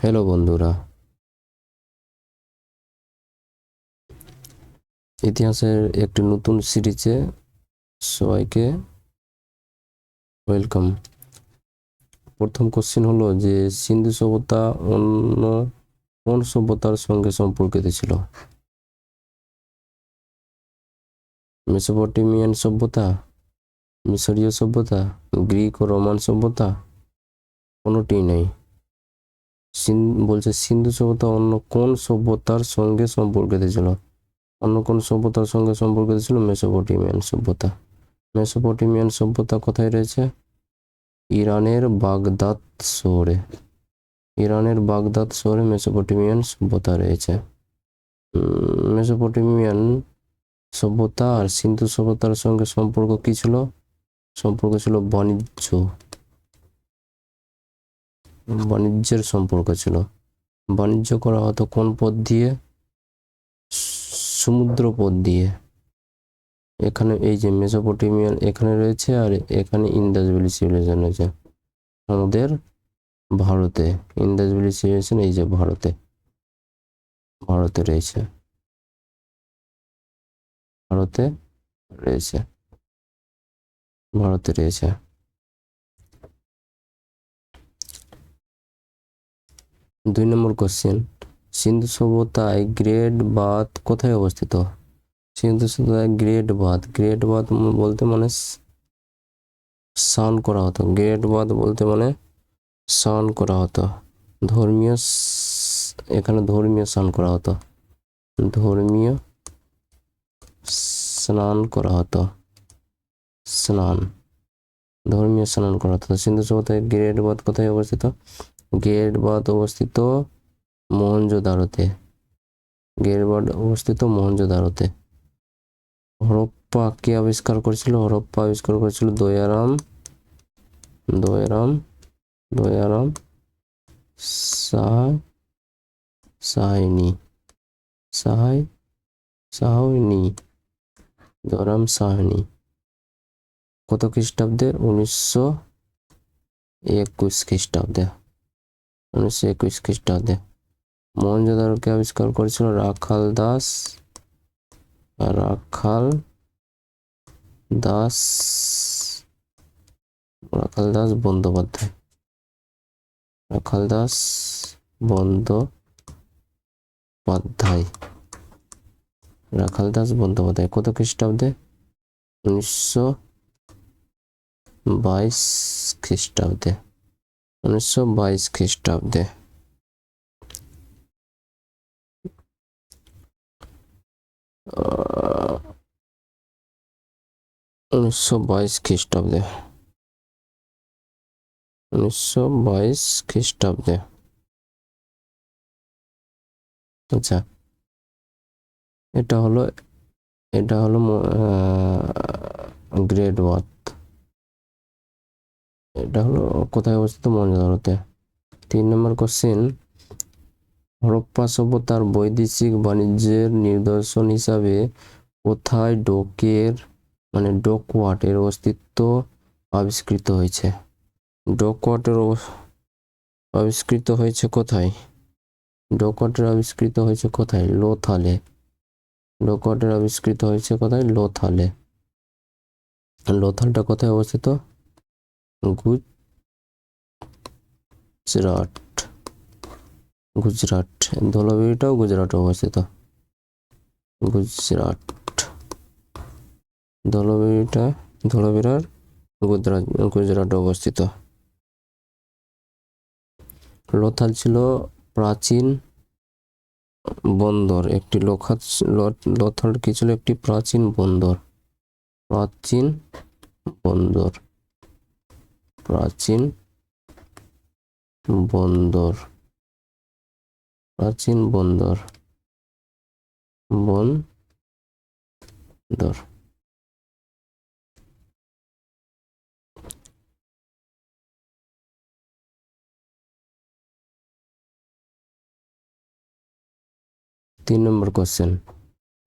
Hello বন্ধুরা, ইতিহাসের একটি নতুন সিরিজে সবাইকে ওয়েলকাম। প্রথম কোশ্চেন হলো যে সিন্ধু সভ্যতা অন্য কোন সভ্যতার সঙ্গে সম্পর্কিত ছিল? মেসোপটেমিয়ান সভ্যতা, মিশরীয় সভ্যতা, গ্রিক ও রোমান সভ্যতা? কোনোটি নেই। বলছে সিন্ধু সভ্যতা অন্য কোন সভ্যতার সঙ্গে সম্পর্কিত ছিল? অন্য কোন সভ্যতার সঙ্গে সম্পর্কিত ছিল? মেসোপটেমিয়ান সভ্যতা। মেসোপটেমিয়ান সভ্যতা কোথায় রয়েছে? ইরানের বাগদাদ শহরে। ইরানের বাগদাদ শহরে মেসোপটেমিয়ান সভ্যতা রয়েছে। মেসোপটেমিয়ান সভ্যতা আর সিন্ধু সভ্যতার সঙ্গে সম্পর্ক কি ছিল? সম্পর্ক ছিল বাণিজ্যের সম্পর্ক ছিল। বাণিজ্য করা হতো কোন পথ দিয়ে? সমুদ্র পথ দিয়ে। এখানে এই যে মেসোপটেমিয়ান এখানে রয়েছে আর এখানে ইন্দাস ভ্যালি সিভিলাইজেশন রয়েছে আমাদের ভারতে। ইন্দাস ভ্যালি সিভিলাইজেশন এই যে ভারতে রয়েছে, ভারতে রয়েছে। 2 নম্বর কোশ্চেন, সিন্ধু সভ্যতায় গ্রেট বাঁধ কোথায় অবস্থিত? সিন্ধু সভ্যতায় গ্রেট বাঁধ বলতে মানে স্নান করা হতো। গ্রেট বাঁধ বলতে মানে স্নান করা হতো। ধর্মীয় এখানে ধর্মীয় স্নান করা হতো। ধর্মীয় স্নান করা হতো। ধর্মীয় স্নান করা হতো। সিন্ধু সভ্যতায় গ্রেট বাঁধ কোথায় অবস্থিত? গ্রেট বাঁধ অবস্থিত মহেঞ্জোদারোতে। হরপ্পা কে আবিষ্কার করেছিল? হরপ্পা আবিষ্কার করেছিল দয়ারাম সাহাইনি। দয়ারাম সাহানি। কত খ্রিস্টাব্দে? 1921 খ্রিস্টাব্দে। 1921 খ্রিস্টাব্দে। মহেঞ্জোদারোকে আবিষ্কার করেছিল রাখাল দাস বন্দ্যোপাধ্যায়। কত খ্রিস্টাব্দে? 1922 খ্রিস্টাব্দে। 1922 খ্রিস্টাব্দে। উনিশশো বাইশ খ্রিস্টাব্দে। আচ্ছা, এটা হলো গ্রেট বাঁধ। এটা হলো কোথায় অবস্থিত? মহেঞ্জোদারোতে। 3 নম্বর কোশ্চেন, হরপ্পা সভ্যতার বৈদেশিক বাণিজ্যের নিদর্শন হিসাবে কোথায় ডকওয়ার্টের অস্তিত্ব আবিষ্কৃত হয়েছে? আবিষ্কৃত হয়েছে কোথায়? লোথালে। লোথালটা কোথায় অবস্থিত? গুজরাট। ধোলাবিরাটাও গুজরাটে অবস্থিত। ধোলাবিরার গুজরাটে অবস্থিত। লোথাল ছিল প্রাচীন বন্দর। লোথাল কি ছিল? একটি প্রাচীন বন্দর। বন্দর। 3 নম্বর কোশ্চেন,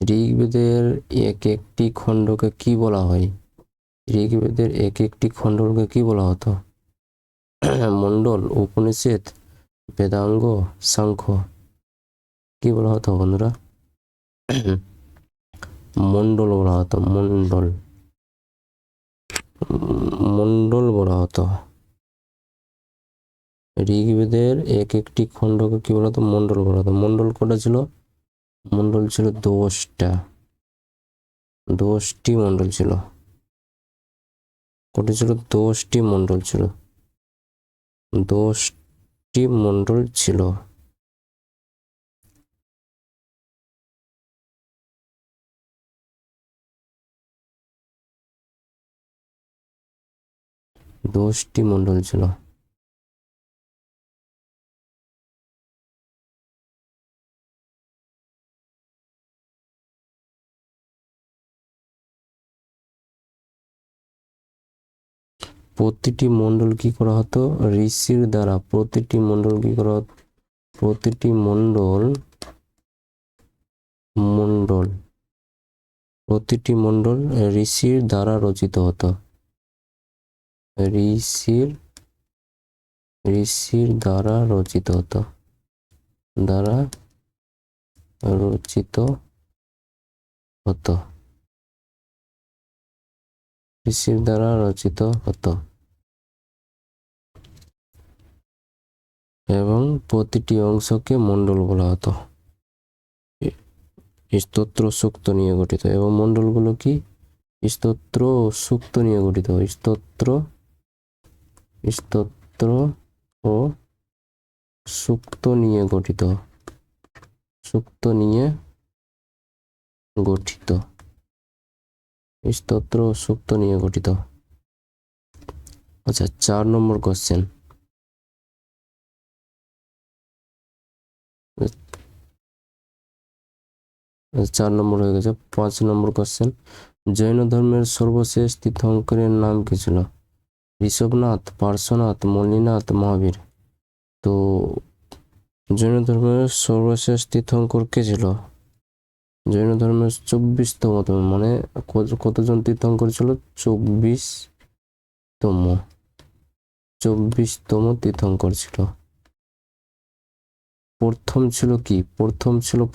ঋগ্বেদের এক একটি খণ্ডকে কি বলা হয়? ঋগ্বেদের এক একটি খণ্ডকে কি বলা হতো? মণ্ডল, উপনিষদ, বেদাঙ্গ, সাংখ্য কি বলা হতো বন্ধুরা? মন্ডল বলা হতো, মন্ডল, মন্ডল বলা হতো। ঋগ্বেদের এক একটি খণ্ডকে কি বলা হতো? মন্ডল বলা হতো। মন্ডল কটা ছিল? মন্ডল ছিল 10টা, 10টি মন্ডল ছিল। কটা ছিল? 10টি মন্ডল ছিল, 10টি মন্ডল ছিল। দশটি মন্ডল ছিল। প্রতিটি মন্ডল কি করা হতো? ঋষির দ্বারা। প্রতিটি মন্ডল কি করা হতো? প্রতিটি মন্ডল প্রতিটি মন্ডল ঋষির দ্বারা রচিত হতো। ঋষির দ্বারা রচিত হতো, দ্বারা রচিত হতো, ঋষির দ্বারা রচিত হতো। এবং প্রতিটি অংশকে মন্ডল বলা হতো। স্তোত্র সূক্ত নিয়ে গঠিত। এবং মন্ডলগুলো কি? স্তোত্র ও সূক্ত নিয়ে গঠিত। স্তোত্র ও সূক্ত নিয়ে গঠিত। সূক্ত নিয়ে গঠিত। স্তোত্র ও সূক্ত নিয়ে গঠিত। আচ্ছা, 4 নম্বর কোশ্চেন। 4 নম্বর হয়ে গেছে। 5 নম্বর কোশ্চেন। জৈন ধর্মের সর্বশেষ তীর্থঙ্করের নাম কি ছিল? ঋষভনাথ, পার্শ্বনাথ, মল্লিনাথ, মহাবীর। তো জৈন ধর্মের সর্বশেষ তীর্থঙ্কর কে ছিল? জৈন ধর্মের 24তম, মানে কতজন তীর্থঙ্কর ছিল? 24তম তীর্থঙ্কর ছিল। প্রথম ছিল কি?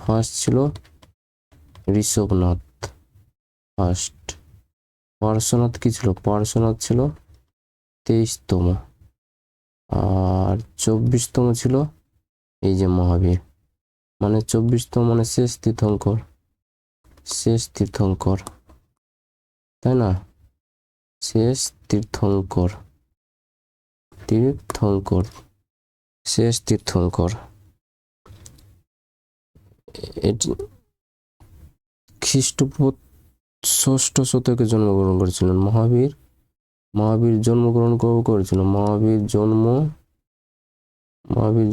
ফার্স্ট ছিল ঋষভনাথ, ফার্স্ট। পার্শ্বনাথ কি ছিল? পার্শ্বনাথ ছিল 23তম। আর 24তম ছিল এই যে মহাবীর। মানে 24তম মানে শেষ তীর্থঙ্কর, তাই না? শেষ তীর্থঙ্কর, শেষ তীর্থঙ্কর। এটি খ্রিস্টপূর্ব 6ষ্ঠ শতকে জন্মগ্রহণ করেছিলেন মহাবীর। জন্মগ্রহণ কবে করেছিল? মহাবীর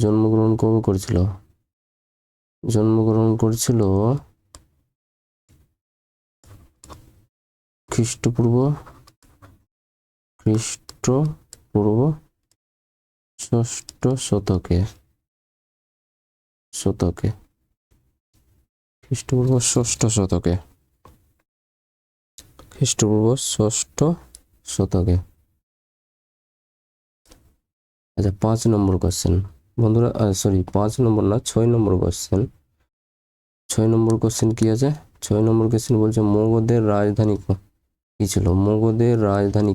জন্মগ্রহণ কবে করেছিল? জন্মগ্রহণ করেছিল খ্রিস্টপূর্ব 6ষ্ঠ শতকে। খ্রিস্টপূর্ব 6ষ্ঠ শতকে। আচ্ছা, 5 নম্বর কোশ্চেন বন্ধুরা, সরি 5 নম্বর না, 6 নম্বর কোশ্চেন। 6 নম্বর কোশ্চেন কি আছে? 6 নম্বর কোশ্চেন বলছে মগধের রাজধানী কি ছিল? মগধের রাজধানী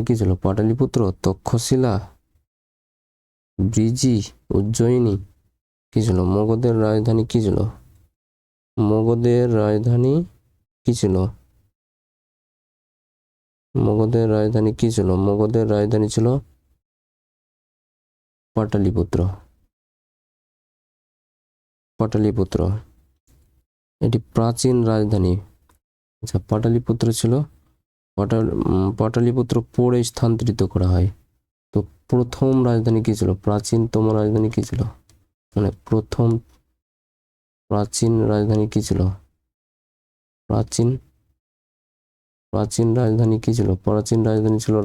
কি ছিল? পাটলিপুত্র, তক্ষশিলা, ব্রিজি, উজ্জয়িনী কি ছিল? মগধের রাজধানী কি ছিল? মগধের রাজধানী ছিল পাটলিপুত্র। এটি প্রাচীন রাজধানী। আচ্ছা, পাটলিপুত্র ছিল। পাটলিপুত্র পরে স্থানান্তরিত করা হয়। তো প্রথম রাজধানী কি ছিল? প্রাচীনতম রাজধানী কি ছিল? মানে প্রথম প্রাচীন রাজধানী কি ছিল? প্রাচীন রাজধানী কি ছিল? প্রাচীন রাজধানী ছিল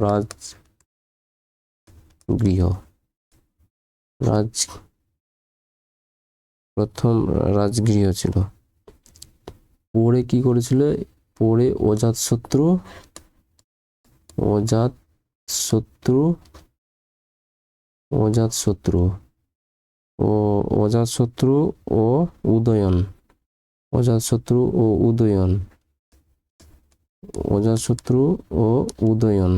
প্রথম রাজগৃহ ছিল। পরে কি করেছিল? পরে অজাতশত্রু শত্রু অজাতশত্রু ও অজাতশত্রু ও উদয়ন অজাতশত্রু ও উদয়ন অজাতশত্রু ও উদয়ন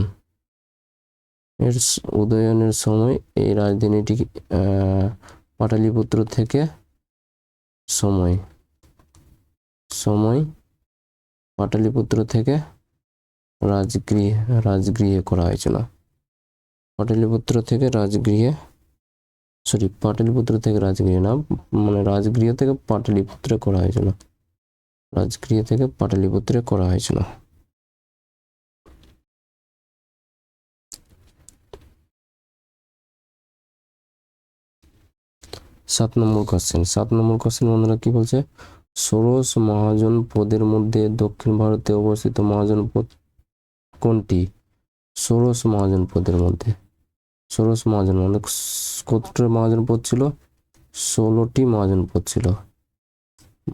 উদয়নের সময় এই রাজধানীটি পাটলিপুত্র থেকে সময় পাটলিপুত্র থেকে রাজগৃহে করা হয়েছিল। পাটলিপুত্র থেকে রাজগৃহে পাটলিপুত্র থেকে রাজগৃহে না, মানে রাজগৃহ থেকে পাটলিপুত্রে করা হয়েছিল। রাজগৃহ থেকে পাটলিপুত্রে করা হয়েছিল। 7 নম্বর কোশ্চেন বন্ধুরা কি বলছে? ষোড়শ মহাজন পদের মধ্যে দক্ষিণ ভারতে অবস্থিত মহাজন পদ কোনটি? ষোড়শ মহাজন পদের মধ্যে ষোড়শ মহাজন মানে কতটা মহাজন পদ ছিল? 16টি মহাজন পদ ছিল।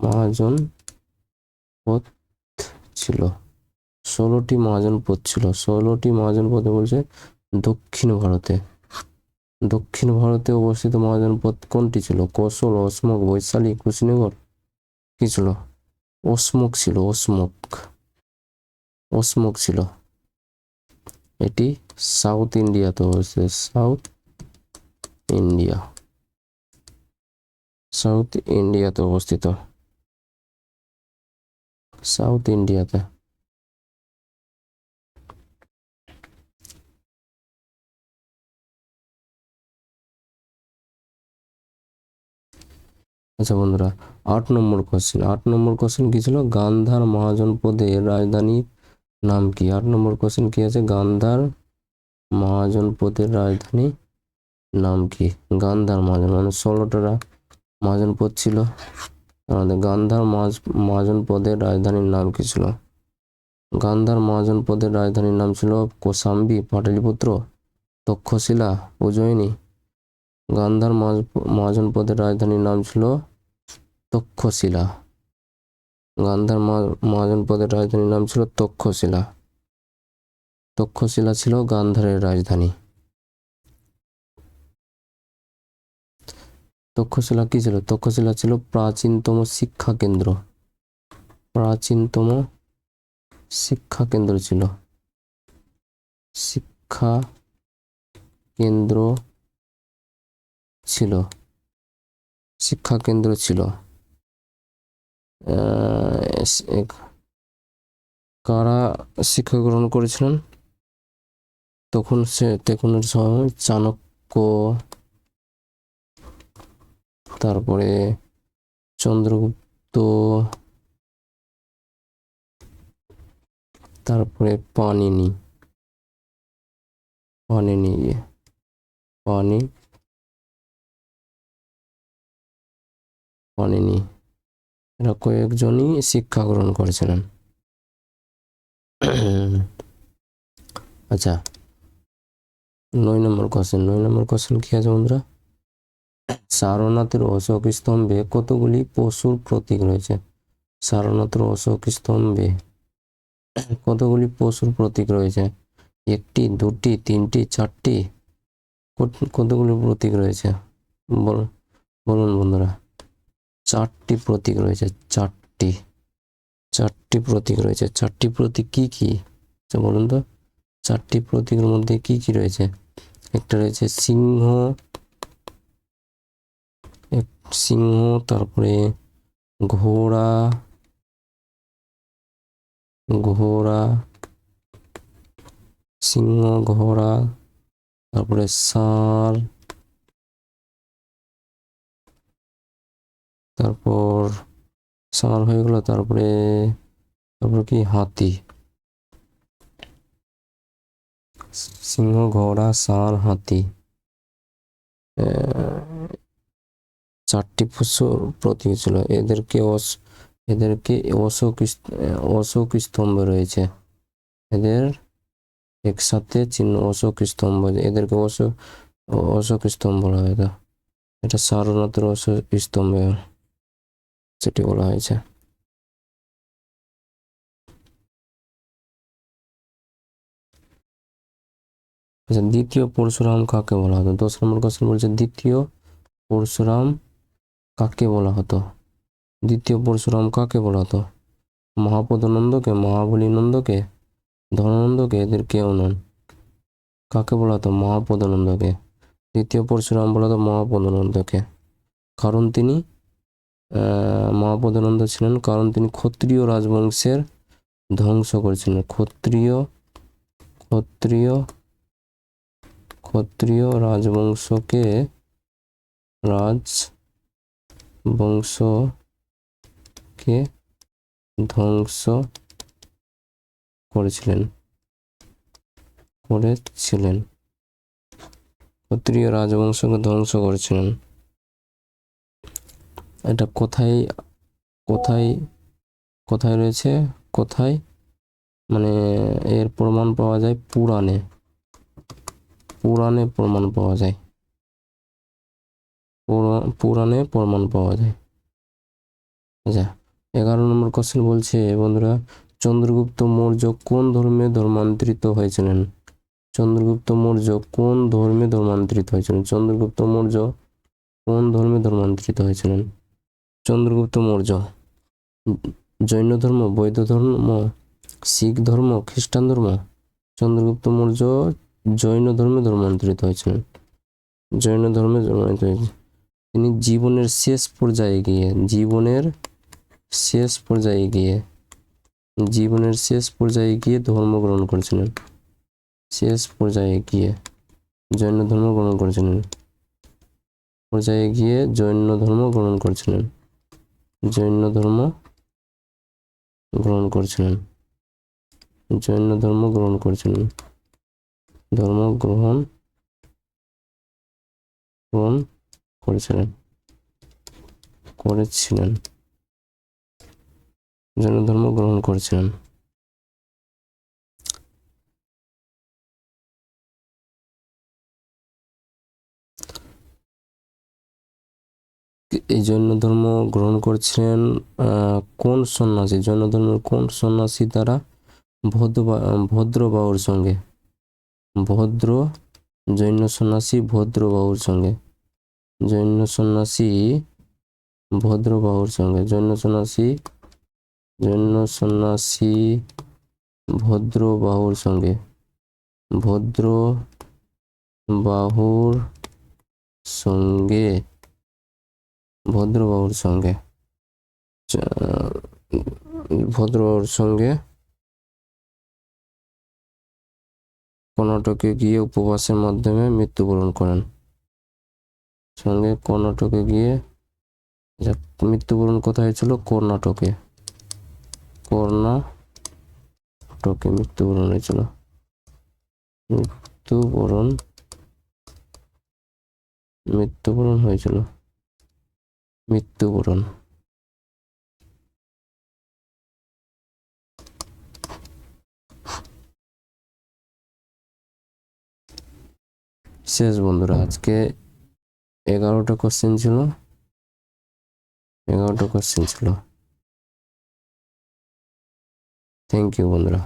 মহাজন পদ ছিল 16টি মহাজন পদ ছিল। 16টি মহাজন পদে বলছে দক্ষিণ ভারতে অবস্থিত মহাজন পদ কোনটি ছিল? কৌশল, অসমক, বৈশালী, কুশিনগর? কি ছিল? অসমক ছিল। অসমক ছিল। এটি সাউথ ইন্ডিয়াতে অবস্থিত। সাউথ ইন্ডিয়াতে অবস্থিত। সাউথ ইন্ডিয়াতে। আচ্ছা বন্ধুরা, 8 নম্বর কোশ্চেন কি ছিল? গান্ধার মহাজন পদের রাজধানীর নাম কি? 8 নম্বর কোশ্চেন কি আছে? গান্ধার মহাজন পদের রাজধানী নাম কি? গান্ধার মহাজন মানে 16টা মহাজন পদ ছিল। আমাদের গান্ধার মহাজন পদের রাজধানীর নাম কি ছিল? গান্ধার মহাজন পদের রাজধানীর নাম ছিল কোশাম্বী, পাটলিপুত্র, তক্ষশিলা, উজ্জয়িনী। গান্ধার মহাজন পদের রাজধানীর নাম ছিল তক্ষশিলা। গান্ধার মহাজন পদের রাজধানীর নাম ছিল তক্ষশিলা। তক্ষশিলা ছিল গান্ধারের রাজধানী। তক্ষশিলা কি ছিল? তক্ষশিলা ছিল প্রাচীনতম শিক্ষা কেন্দ্র। প্রাচীনতম শিক্ষা কেন্দ্র ছিল। শিক্ষা কেন্দ্র ছিল। শিক্ষা কেন্দ্র ছিল। কারা শিক্ষা গ্রহণ করেছিলেন তখনের সময়? চাণক্য, তারপরে চন্দ্রগুপ্ত, তারপরে পাণিনি। এরা কয়েকজনই শিক্ষা গ্রহণ করেছিলেন। আচ্ছা, 9 নম্বর কোশ্চেন কি আছে বন্ধুরা? সারনাথের অশোক স্তম্ভে কতগুলি পশুর প্রতীক রয়েছে? সারনাথের অশোক স্তম্ভে কতগুলি পশুর প্রতীক রয়েছে? 1টি, 2টি, 3টি, 4টি? কতগুলি প্রতীক রয়েছে বলুন বন্ধুরা? 4টি প্রতীক রয়েছে। 4টি প্রতীক রয়েছে। 4টি প্রতীক কি কি বলুন তো? 4টি প্রতীকের মধ্যে কি কি রয়েছে? একটা রয়েছে সিংহ, তারপরে ঘোড়া, সিংহ, ঘোড়া, তারপরে ষাঁড়, তারপর ষাঁড় হয়ে গেল, তারপরে কি? হাতি। সিংহ, ঘোড়া, ষাঁড়, হাতি। 4টি পশু প্রতীক ছিল। এদেরকে অশোক স্তম্ভ রয়েছে। এদের একসাথে চিহ্ন অশোক স্তম্ভ। এদেরকে অশোক স্তম্ভ বলা হয়। এটা সারনাথের অশোক স্তম্ভ সেটি বলা হয়েছে। আচ্ছা, দ্বিতীয় পরশুরাম কাকে বলা হতো? 10 নম্বর কোশ্চেন বলছে দ্বিতীয় পরশুরাম কাকে বলা হতো? দ্বিতীয় পরশুরাম কাকে বলা হতো? মহাপদনন্দকে, মহাবলীনন্দকে, ধনানন্দকে, এদের কেউ নন। কাকে বলা হতো? মহাপদনন্দকে। দ্বিতীয় পরশুরাম বলা হতো মহাপদনন্দকে। কারণ তিনি মহাপদানন্দ ছিলেন কারণ তিনি ক্ষত্রিয় রাজবংশের ধ্বংস করেছিলেন। ক্ষত্রিয় রাজবংশকে ধ্বংস করেছিলেন। ক্ষত্রিয় রাজবংশকে ধ্বংস করেছিলেন। এটা কোথায় রয়েছে? কোথায় মানে এর প্রমাণ পাওয়া যায় পুরাণে প্রমাণ পাওয়া যায়। পুরাণে প্রমাণ পাওয়া যায়। আচ্ছা, 11 নম্বর কোশ্চেন বলছে বন্ধুরা, চন্দ্রগুপ্ত মৌর্য কোন ধর্মে ধর্মান্তরিত হয়েছিলেন? চন্দ্রগুপ্ত মৌর্য কোন ধর্মে ধর্মান্তরিত হয়েছিলেন? চন্দ্রগুপ্ত মৌর্য কোন ধর্মে ধর্মান্তরিত হয়েছিলেন? চন্দ্রগুপ্ত মৌর্য জৈন ধর্ম, বৌদ্ধ ধর্ম, শিখ ধর্ম, খ্রিস্টান ধর্ম? চন্দ্রগুপ্ত মৌর্য জৈন ধর্মে ধর্মান্তরিত হয়েছিলেন। জৈন ধর্মে ধর্মান্তরিত হয়েছিলেন। তিনি জীবনের শেষ পর্যায়ে গিয়ে ধর্ম গ্রহণ করেছিলেন। শেষ পর্যায়ে গিয়ে জৈন ধর্ম গ্রহণ করেছিলেন। জৈন ধর্ম গ্রহণ করেছিলেন। জৈন ধর্ম গ্রহণ করেছিলেন। জৈন ধর্ম গ্রহণ করেছিলেন। এই জৈন ধর্ম গ্রহণ করেছিলেন কোন সন্ন্যাসী? জৈন ধর্মের কোন সন্ন্যাসী দ্বারা? ভদ্রবাহুর সঙ্গে। জৈন সন্ন্যাসী ভদ্রবাহুর সঙ্গে। জৈন সন্ন্যাসী ভদ্রবাহুর সঙ্গে। ভদ্রবাহুর সঙ্গে। ভদ্রবাহুর সঙ্গে কর্ণাটকে গিয়ে উপবাসের মাধ্যমে মৃত্যুবরণ করেন। কর্ণাটকে গিয়ে মৃত্যুবরণ কোথায় হয়েছিল? কর্ণাটকে মৃত্যুবরণ হয়েছিল। শেষ বন্ধুরা, আজকে 11টা কোশ্চেন ছিল। থ্যাংক ইউ বন্ধুরা।